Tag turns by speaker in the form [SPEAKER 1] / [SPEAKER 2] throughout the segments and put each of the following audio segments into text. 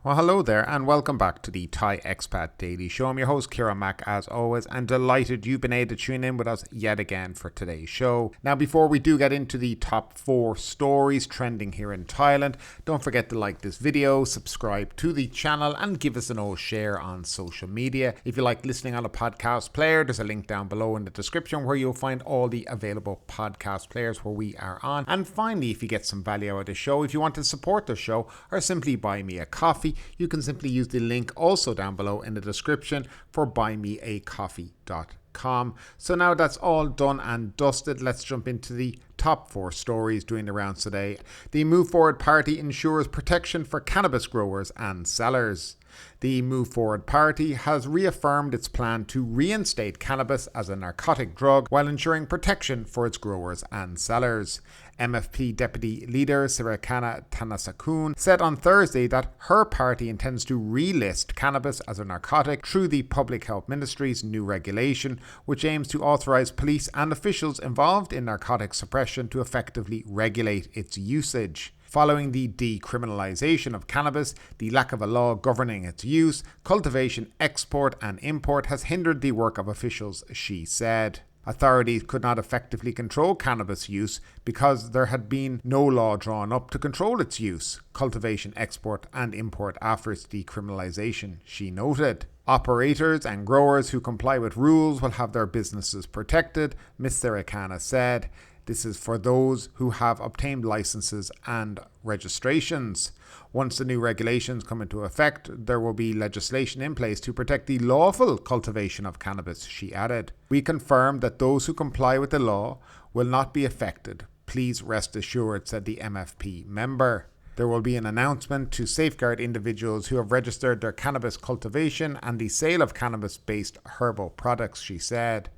[SPEAKER 1] Well, hello there, and welcome back to the Thai Expat Daily Show. I'm your host, Kieran Mack, as always, and delighted you've been able to tune in with us yet again for today's show. Now, before we do get into the top 4 stories trending here in Thailand, don't forget to like this video, subscribe to the channel, and give us an old share on social media. If you like listening on a podcast player, there's a link down below in the description where you'll find all the available podcast players where we are on. And finally, if you get some value out of the show, if you want to support the show or simply buy me a coffee, you can simply use the link also down below in the description for buymeacoffee.com. So now that's all done and dusted, let's jump into the top 4 stories doing the rounds today. The Move Forward Party ensures protection for cannabis growers and sellers. The Move Forward Party has reaffirmed its plan to reinstate cannabis as a narcotic drug while ensuring protection for its growers and sellers. MFP Deputy Leader Sirakana Thanasakun said on Thursday that her party intends to relist cannabis as a narcotic through the Public Health Ministry's new regulation, which aims to authorize police and officials involved in narcotic suppression to effectively regulate its usage. Following the decriminalization of cannabis, the lack of a law governing its use, cultivation, export and import has hindered the work of officials, she said. Authorities could not effectively control cannabis use because there had been no law drawn up to control its use, cultivation, export and import after its decriminalization, she noted. Operators and growers who comply with rules will have their businesses protected, Ms. Sirakana said. This is for those who have obtained licenses and registrations. Once the new regulations come into effect, there will be legislation in place to protect the lawful cultivation of cannabis, she added. We confirm that those who comply with the law will not be affected. Please rest assured, said the MFP member. There will be an announcement to safeguard individuals who have registered their cannabis cultivation and the sale of cannabis-based herbal products, she said.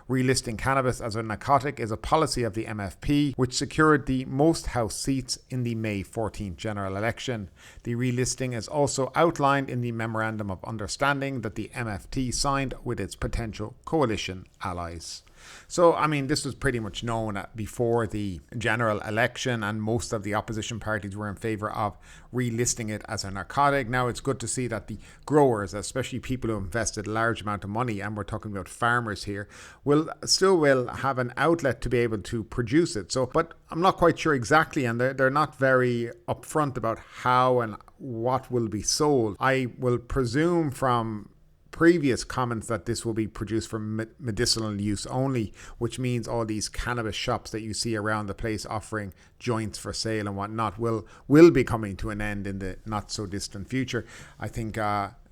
[SPEAKER 1] Relisting cannabis as a narcotic is a policy of the MFP, which secured the most House seats in the May 14th general election. The relisting is also outlined in the Memorandum of Understanding that the MFT signed with its potential coalition allies. So, this was pretty much known before the general election, and most of the opposition parties were in favour of relisting it as a narcotic. Now, it's good to see that the growers, especially people who invested a large amount of money, and we're talking about farmers here, will have an outlet to be able to produce it. So, but I'm not quite sure exactly, and they're not very upfront about how and what will be sold. I will presume from previous comments that this will be produced for medicinal use only, which means all these cannabis shops that you see around the place offering joints for sale and whatnot will be coming to an end in the not so distant future. I think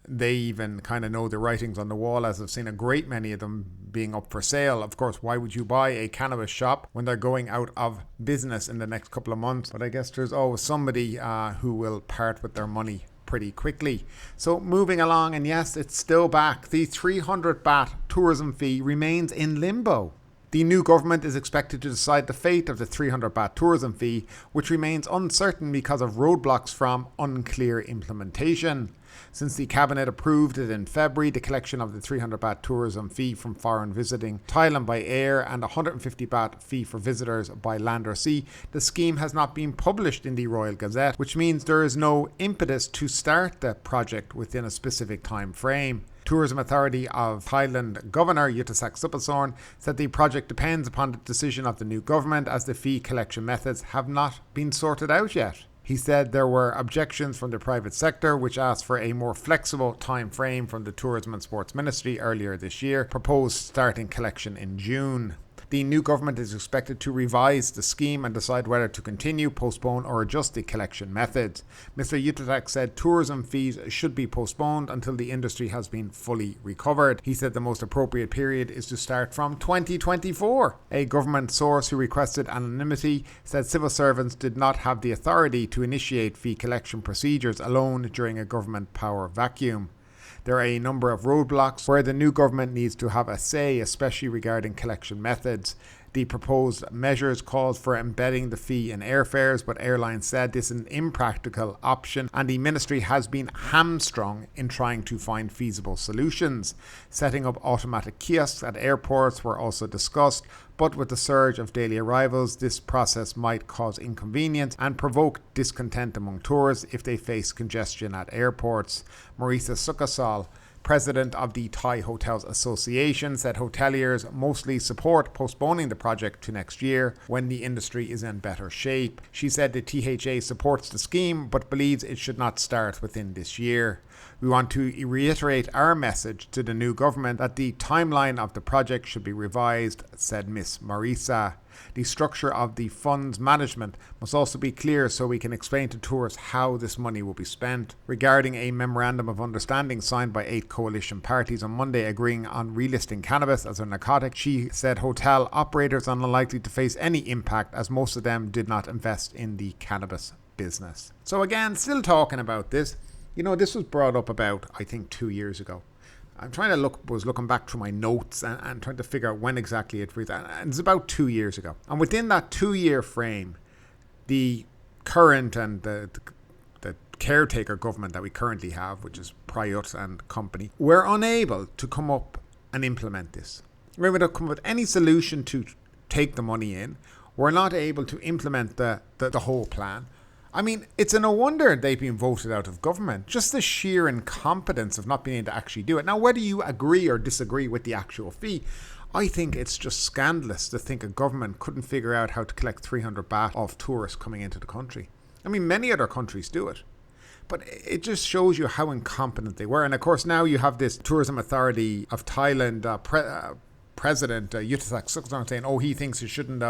[SPEAKER 1] they even kind of know the writings on the wall, as I've seen a great many of them being up for sale. Of course, why would you buy a cannabis shop when they're going out of business in the next couple of months? But I guess there's always somebody who will part with their money pretty quickly. So moving along, and yes, it's still back. The 300 baht tourism fee remains in limbo. The new government is expected to decide the fate of the 300 baht tourism fee, which remains uncertain because of roadblocks from unclear implementation. Since the cabinet approved it in February, the collection of the 300 baht tourism fee from foreign visiting Thailand by air and 150 baht fee for visitors by land or sea, the scheme has not been published in the Royal Gazette, which means there is no impetus to start the project within a specific time frame. Tourism Authority of Thailand Governor Yuttasak Supasorn said the project depends upon the decision of the new government, as the fee collection methods have not been sorted out yet. He said there were objections from the private sector, which asked for a more flexible time frame from the Tourism and Sports Ministry earlier this year, proposed starting collection in June. The new government is expected to revise the scheme and decide whether to continue, postpone or adjust the collection methods. Mr. Yuttatak said tourism fees should be postponed until the industry has been fully recovered. He said the most appropriate period is to start from 2024. A government source who requested anonymity said civil servants did not have the authority to initiate fee collection procedures alone during a government power vacuum. There are a number of roadblocks where the new government needs to have a say, especially regarding collection methods. The proposed measures called for embedding the fee in airfares, but airlines said this is an impractical option and the ministry has been hamstrung in trying to find feasible solutions. Setting up automatic kiosks at airports were also discussed, but with the surge of daily arrivals, this process might cause inconvenience and provoke discontent among tourists if they face congestion at airports. Marisa Sukkasal, president of the Thai Hotels Association, said hoteliers mostly support postponing the project to next year when the industry is in better shape. She said the THA supports the scheme but believes it should not start within this year. We want to reiterate our message to the new government that the timeline of the project should be revised, said Ms. Marisa. The structure of the fund's management must also be clear so we can explain to tourists how this money will be spent. Regarding a memorandum of understanding signed by 8 coalition parties on Monday agreeing on relisting cannabis as a narcotic, she said hotel operators are unlikely to face any impact as most of them did not invest in the cannabis business. So again, still talking about this. This was brought up about, I think, 2 years ago. I'm looking back through my notes and trying to figure out when exactly it was. And it's about 2 years ago. And within that 2-year frame, the current and the caretaker government that we currently have, which is Prayut and company, were unable to come up and implement this. We were able to come up with any solution to take the money in. We're not able to implement the whole plan. I mean, it's a no wonder they've been voted out of government. Just the sheer incompetence of not being able to actually do it. Now, whether you agree or disagree with the actual fee, I think it's just scandalous to think a government couldn't figure out how to collect 300 baht off tourists coming into the country. I mean, many other countries do it. But it just shows you how incompetent they were. And of course, now you have this Tourism Authority of Thailand President Yuthak Sukhon saying, he thinks it shouldn't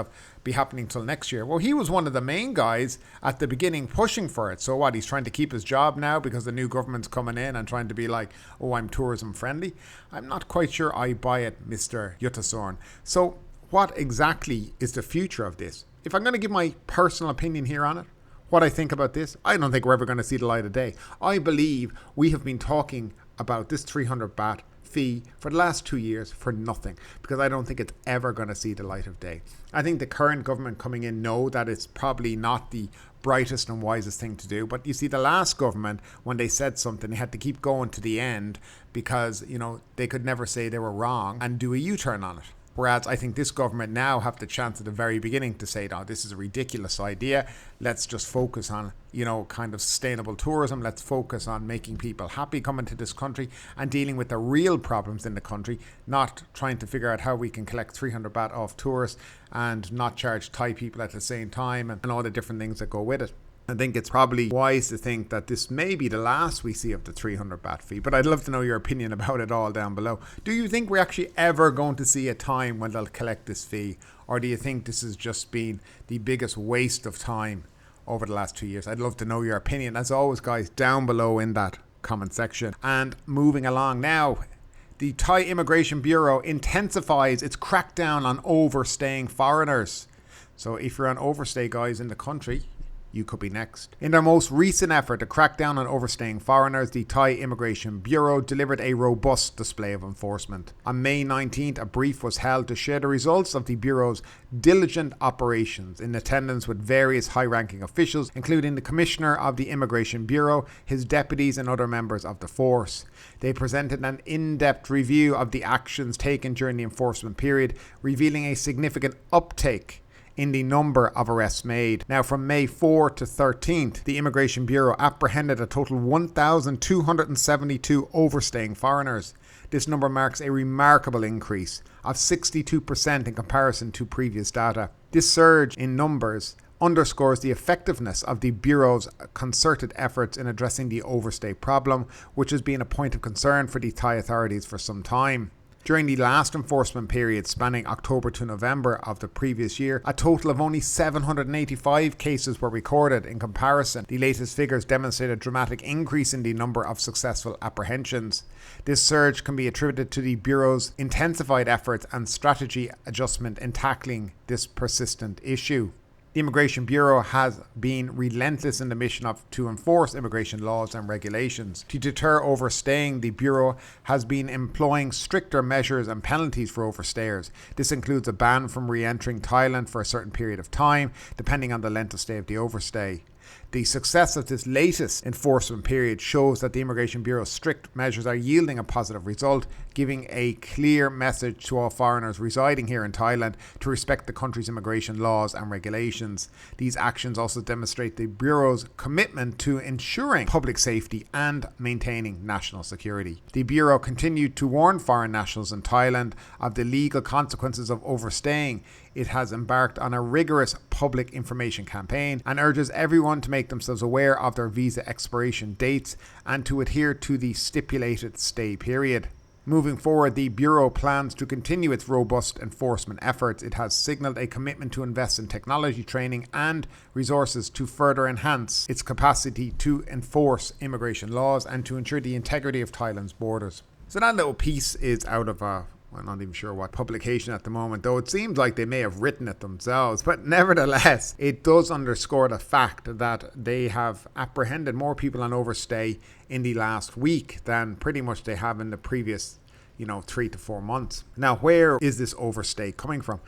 [SPEAKER 1] be happening till next year. Well, he was one of the main guys at the beginning pushing for it. So what, he's trying to keep his job now because the new government's coming in and trying to be like, I'm tourism friendly? I'm not quite sure I buy it, Mr. Yuttasorn. So what exactly is the future of this? If I'm going to give my personal opinion here on it, what I think about this, I don't think we're ever going to see the light of day. I believe we have been talking about this 300 baht fee for the last 2 years for nothing, because I don't think it's ever going to see the light of day. I think the current government coming in know that it's probably not the brightest and wisest thing to do, but you see the last government, when they said something, they had to keep going to the end because they could never say they were wrong and do a U-turn on it. Whereas I think this government now have the chance at the very beginning to say, no, this is a ridiculous idea. Let's just focus on, kind of sustainable tourism. Let's focus on making people happy coming to this country and dealing with the real problems in the country, not trying to figure out how we can collect 300 baht off tourists and not charge Thai people at the same time and all the different things that go with it. I think it's probably wise to think that this may be the last we see of the 300 baht fee, but I'd love to know your opinion about it all down below. Do you think we're actually ever going to see a time when they'll collect this fee, or do you think this has just been the biggest waste of time over the last 2 years? I'd love to know your opinion, as always, guys, down below in that comment section. And moving along now, the Thai Immigration Bureau intensifies its crackdown on overstaying foreigners. So if you're on overstay, guys, in the country, you could be next. In their most recent effort to crack down on overstaying foreigners, the Thai Immigration Bureau delivered a robust display of enforcement. On May 19th, a brief was held to share the results of the Bureau's diligent operations, in attendance with various high-ranking officials, including the Commissioner of the Immigration Bureau, his deputies and other members of the force. They presented an in-depth review of the actions taken during the enforcement period, revealing a significant uptake in the number of arrests made. Now, from May 4 to 13th, the Immigration Bureau apprehended a total 1,272 overstaying foreigners. This number marks a remarkable increase of 62% in comparison to previous data. This surge in numbers underscores the effectiveness of the Bureau's concerted efforts in addressing the overstay problem, which has been a point of concern for the Thai authorities for some time. During the last enforcement period, spanning October to November of the previous year, a total of only 785 cases were recorded. In comparison, the latest figures demonstrate a dramatic increase in the number of successful apprehensions. This surge can be attributed to the Bureau's intensified efforts and strategy adjustment in tackling this persistent issue. The Immigration Bureau has been relentless in the mission to enforce immigration laws and regulations. To deter overstaying, the Bureau has been employing stricter measures and penalties for overstayers. This includes a ban from re-entering Thailand for a certain period of time, depending on the length of stay of the overstay. The success of this latest enforcement period shows that the Immigration Bureau's strict measures are yielding a positive result, giving a clear message to all foreigners residing here in Thailand to respect the country's immigration laws and regulations. These actions also demonstrate the Bureau's commitment to ensuring public safety and maintaining national security. The Bureau continued to warn foreign nationals in Thailand of the legal consequences of overstaying. It has embarked on a rigorous public information campaign and urges everyone to make themselves aware of their visa expiration dates and to adhere to the stipulated stay period. Moving forward, the Bureau plans to continue its robust enforcement efforts. It has signalled a commitment to invest in technology training and resources to further enhance its capacity to enforce immigration laws and to ensure the integrity of Thailand's borders. So that little piece is out of I'm not even sure what publication at the moment, though it seems like they may have written it themselves. But nevertheless, it does underscore the fact that they have apprehended more people on overstay in the last week than pretty much they have in the previous, 3 to 4 months. Now, where is this overstay coming from?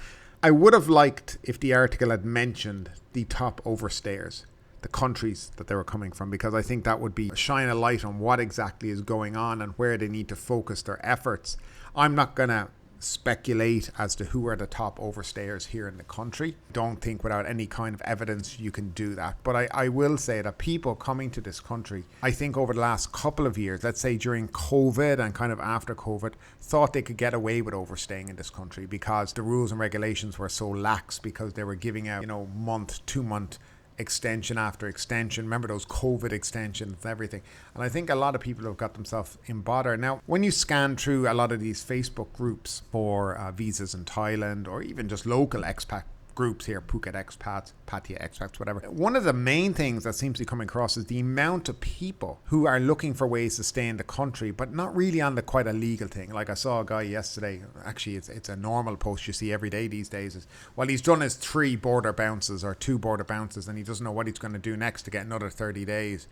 [SPEAKER 1] I would have liked if the article had mentioned the top overstayers, the countries that they were coming from, because I think that would be shine a light on what exactly is going on and where they need to focus their efforts. I'm not going to speculate as to who are the top overstayers here in the country. Don't think without any kind of evidence you can do that. But I will say that people coming to this country, I think over the last couple of years, let's say during COVID and kind of after COVID, thought they could get away with overstaying in this country because the rules and regulations were so lax, because they were giving out, month, 2 month extension after extension. Remember those COVID extensions and everything. And I think a lot of people have got themselves in bother. Now, when you scan through a lot of these Facebook groups for visas in Thailand, or even just local expat groups here, Phuket expats, Pattaya expats, whatever. One of the main things that seems to be coming across is the amount of people who are looking for ways to stay in the country, but not really on the quite a legal thing. Like I saw a guy yesterday, actually it's a normal post you see every day these days, is well, he's done his 3 border bounces or 2 border bounces and he doesn't know what he's going to do next to get another 30 days.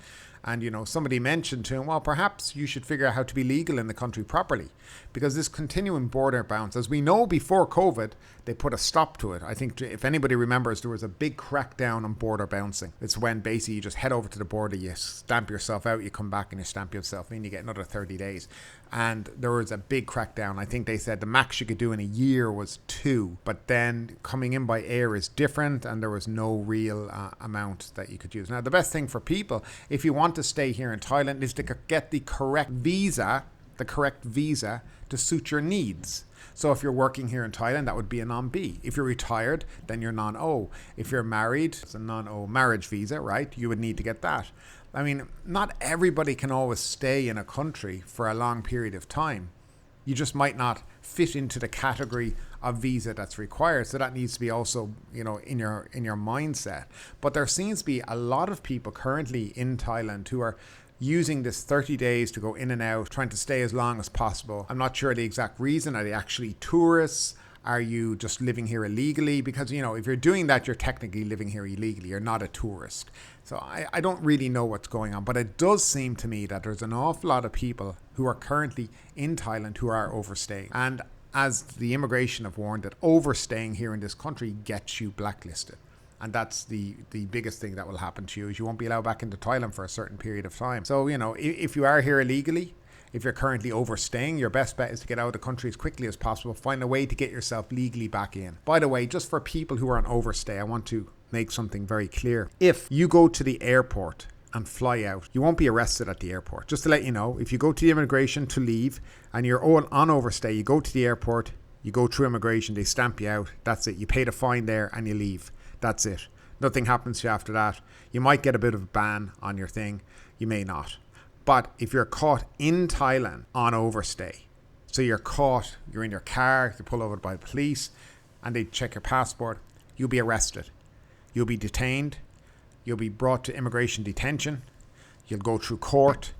[SPEAKER 1] And, somebody mentioned to him, well, perhaps you should figure out how to be legal in the country properly, because this continuing border bounce, as we know, before COVID, they put a stop to it. I think if anybody remembers, there was a big crackdown on border bouncing. It's when basically you just head over to the border, you stamp yourself out, you come back and you stamp yourself in, you get another 30 days. And there was a big crackdown. I think they said the max you could do in a year was 2, but then coming in by air is different, and there was no real amount that you could use. Now, the best thing for people, if you want to stay here in Thailand, is to get the correct visa to suit your needs. So if you're working here in Thailand, that would be a non-B. If you're retired, then you're non-O. If you're married, it's a non-O marriage visa, right? You would need to get that. I mean, not everybody can always stay in a country for a long period of time. You just might not fit into the category of visa that's required. So that needs to be also, in your mindset. But there seems to be a lot of people currently in Thailand who are using this 30 days to go in and out, trying to stay as long as possible. I'm not sure the exact reason. Are they actually tourists? Are you just living here illegally? Because, if you're doing that, you're technically living here illegally. You're not a tourist. So I don't really know what's going on. But it does seem to me that there's an awful lot of people who are currently in Thailand who are overstaying. And as the immigration have warned, that overstaying here in this country gets you blacklisted. And that's the biggest thing that will happen to you, is you won't be allowed back into Thailand for a certain period of time. So, if you are here illegally, if you're currently overstaying, your best bet is to get out of the country as quickly as possible. Find a way to get yourself legally back in. By the way, just for people who are on overstay, I want to make something very clear. If you go to the airport and fly out, you won't be arrested at the airport. Just to let you know, if you go to the immigration to leave and you're on overstay, you go to the airport, you go through immigration, they stamp you out. That's it. You pay the fine there and you leave. That's it. Nothing happens to you after that. You might get a bit of a ban on your thing. You may not. But if you're caught in Thailand on overstay, so you're in your car, you pull over by the police and they check your passport, you'll be arrested. You'll be detained. You'll be brought to immigration detention. You'll go through court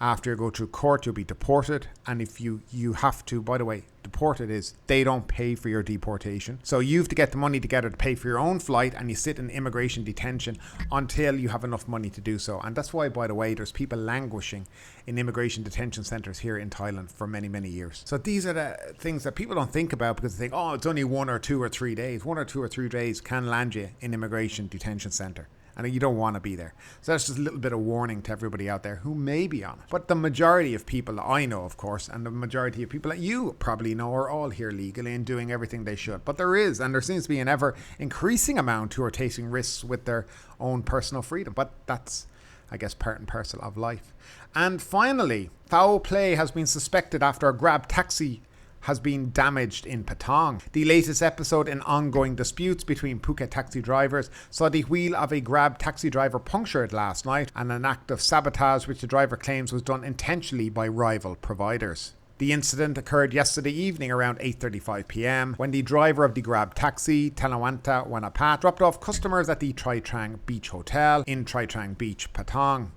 [SPEAKER 1] After you go through court, you'll be deported. And if you have to, by the way, deported is they don't pay for your deportation. So you have to get the money together to pay for your own flight, and you sit in immigration detention until you have enough money to do so. And that's why, by the way, there's people languishing in immigration detention centres here in Thailand for many, many years. So these are the things that people don't think about because they think, oh, it's only 1 or 2 or 3 days. 1 or 2 or 3 days can land you in immigration detention centre. And you don't want to be there. So that's just a little bit of warning to everybody out there who may be on it. But the majority of people that I know, of course, and the majority of people that you probably know are all here legally and doing everything they should. But there seems to be an ever increasing amount who are taking risks with their own personal freedom. But that's, I guess, part and parcel of life. And finally, foul play has been suspected after a Grab taxi has been damaged in Patong. The latest episode in ongoing disputes between Phuket taxi drivers saw the wheel of a Grab taxi driver punctured last night, and an act of sabotage which the driver claims was done intentionally by rival providers. The incident occurred yesterday evening around 8:35 p.m. when the driver of the Grab taxi, Tanawanta Wanapat, dropped off customers at the Tri Trang Beach Hotel in Tri Trang Beach, Patong.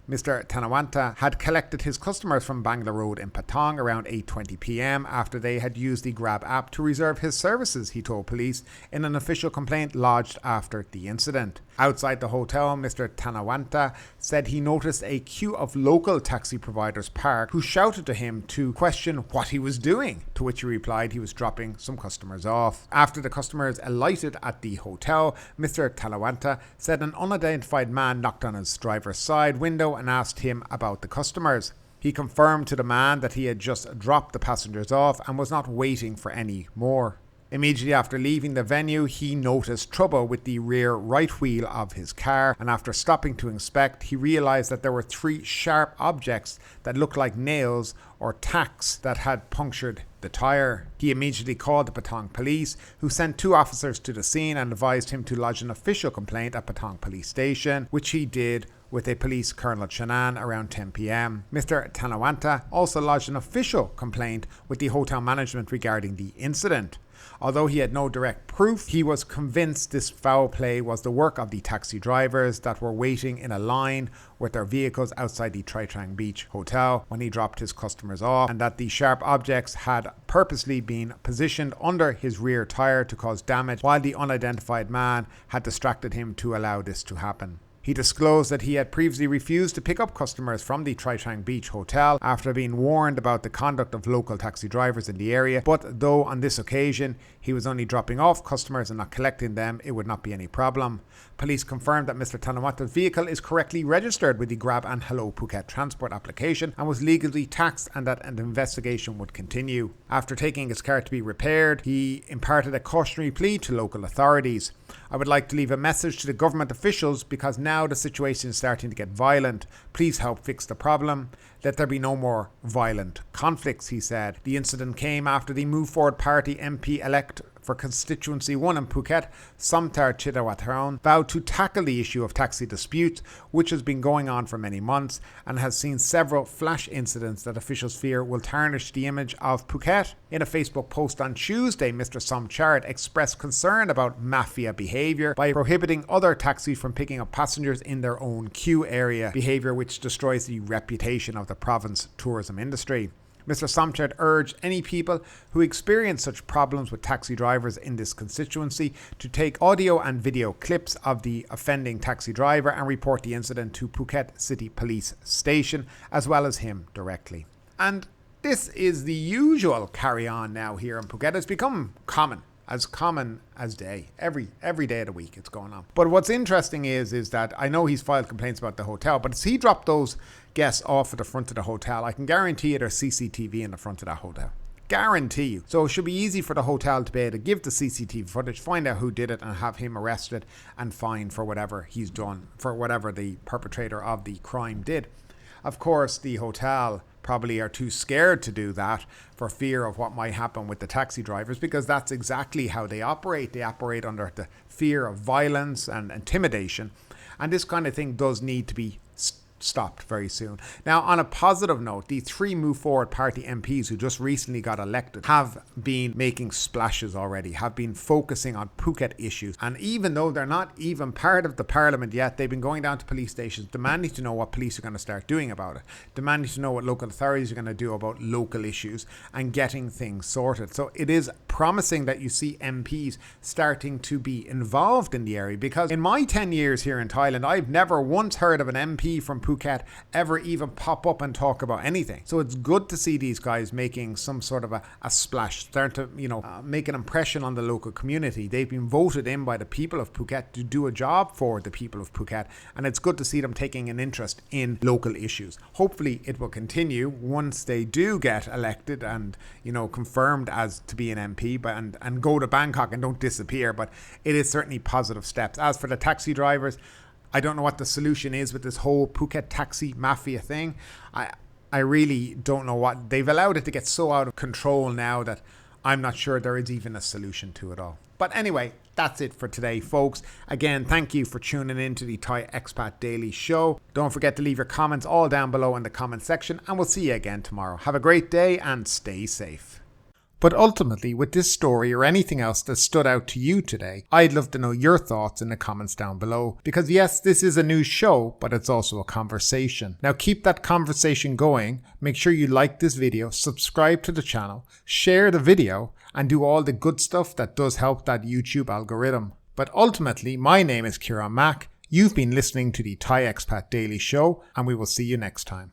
[SPEAKER 1] Mr. Tanawanta had collected his customers from Bangla Road in Patong around 8:20 p.m. after they had used the Grab app to reserve his services, he told police in an official complaint lodged after the incident. Outside the hotel, Mr. Tanawanta said he noticed a queue of local taxi providers parked who shouted to him to question what he was doing, to which he replied he was dropping some customers off. After the customers alighted at the hotel, Mr. Tanawanta said an unidentified man knocked on his driver's side window and asked him about the customers. He confirmed to the man that he had just dropped the passengers off and was not waiting for any more. Immediately after leaving the venue, he noticed trouble with the rear right wheel of his car, and after stopping to inspect, he realised that there were 3 sharp objects that looked like nails or tacks that had punctured the tyre. He immediately called the Patong police, who sent 2 officers to the scene and advised him to lodge an official complaint at Patong police station, which he did with a police Colonel Chanan around 10 p.m. Mr. Tanawanta also lodged an official complaint with the hotel management regarding the incident. Although he had no direct proof, he was convinced this foul play was the work of the taxi drivers that were waiting in a line with their vehicles outside the Tri Trang Beach Hotel when he dropped his customers off, and that the sharp objects had purposely been positioned under his rear tyre to cause damage while the unidentified man had distracted him to allow this to happen. He disclosed that he had previously refused to pick up customers from the Tri Trang Beach Hotel after being warned about the conduct of local taxi drivers in the area, but though on this occasion he was only dropping off customers and not collecting them, it would not be any problem. Police confirmed that Mr. Tanawanta's vehicle is correctly registered with the Grab and Hello Phuket transport application and was legally taxed, and that an investigation would continue. After taking his car to be repaired, he imparted a cautionary plea to local authorities. I would like to leave a message to the government officials because now the situation is starting to get violent. Please help fix the problem. Let there be no more violent conflicts, he said. The incident came after the Move Forward Party MP-elect for Constituency 1 in Phuket, Somtar Chidawatharan, vowed to tackle the issue of taxi disputes, which has been going on for many months and has seen several flash incidents that officials fear will tarnish the image of Phuket. In a Facebook post on Tuesday, Mr. Somchart expressed concern about mafia behaviour by prohibiting other taxis from picking up passengers in their own queue area, behaviour which destroys the reputation of the province tourism industry. Mr. Somchart urged any people who experience such problems with taxi drivers in this constituency to take audio and video clips of the offending taxi driver and report the incident to Phuket City Police Station, as well as him directly. And this is the usual carry-on now here in Phuket. It's become common as day. Every day of the week it's going on. But what's interesting is that I know he's filed complaints about the hotel, but as he dropped those guests off at the front of the hotel, I can guarantee you there's CCTV in the front of that hotel. Guarantee you. So it should be easy for the hotel to be able to give the CCTV footage, find out who did it, and have him arrested and fined for whatever he's done, for whatever the perpetrator of the crime did. Of course, the hotel probably are too scared to do that for fear of what might happen with the taxi drivers, because that's exactly how they operate. They operate under the fear of violence and intimidation. And this kind of thing does need to be stopped very soon. Now, on a positive note, the 3 Move Forward Party MPs who just recently got elected have been making splashes already, have been focusing on Phuket issues. And even though they're not even part of the parliament yet, they've been going down to police stations demanding to know what police are going to start doing about it, demanding to know what local authorities are going to do about local issues and getting things sorted. So it is promising that you see MPs starting to be involved in the area, because in my 10 years here in Thailand, I've never once heard of an MP from Phuket ever even pop up and talk about anything. So it's good to see these guys making some sort of a splash, starting to make an impression on the local community. They've been voted in by the people of Phuket to do a job for the people of Phuket, and it's good to see them taking an interest in local issues. Hopefully it will continue once they do get elected and confirmed as to be an MP, and go to Bangkok and don't disappear. But it is certainly positive steps. As for the taxi drivers, I don't know what the solution is with this whole Phuket taxi mafia thing. I really don't know what. They've allowed it to get so out of control now that I'm not sure there is even a solution to it all. But anyway, that's it for today, folks. Again, thank you for tuning in to the Thai Expat Daily Show. Don't forget to leave your comments all down below in the comment section, and we'll see you again tomorrow. Have a great day and stay safe. But ultimately, with this story or anything else that stood out to you today, I'd love to know your thoughts in the comments down below. Because yes, this is a news show, but it's also a conversation. Now keep that conversation going. Make sure you like this video, subscribe to the channel, share the video, and do all the good stuff that does help that YouTube algorithm. But ultimately, my name is Kieran Mack. You've been listening to the Thai Expat Daily Show, and we will see you next time.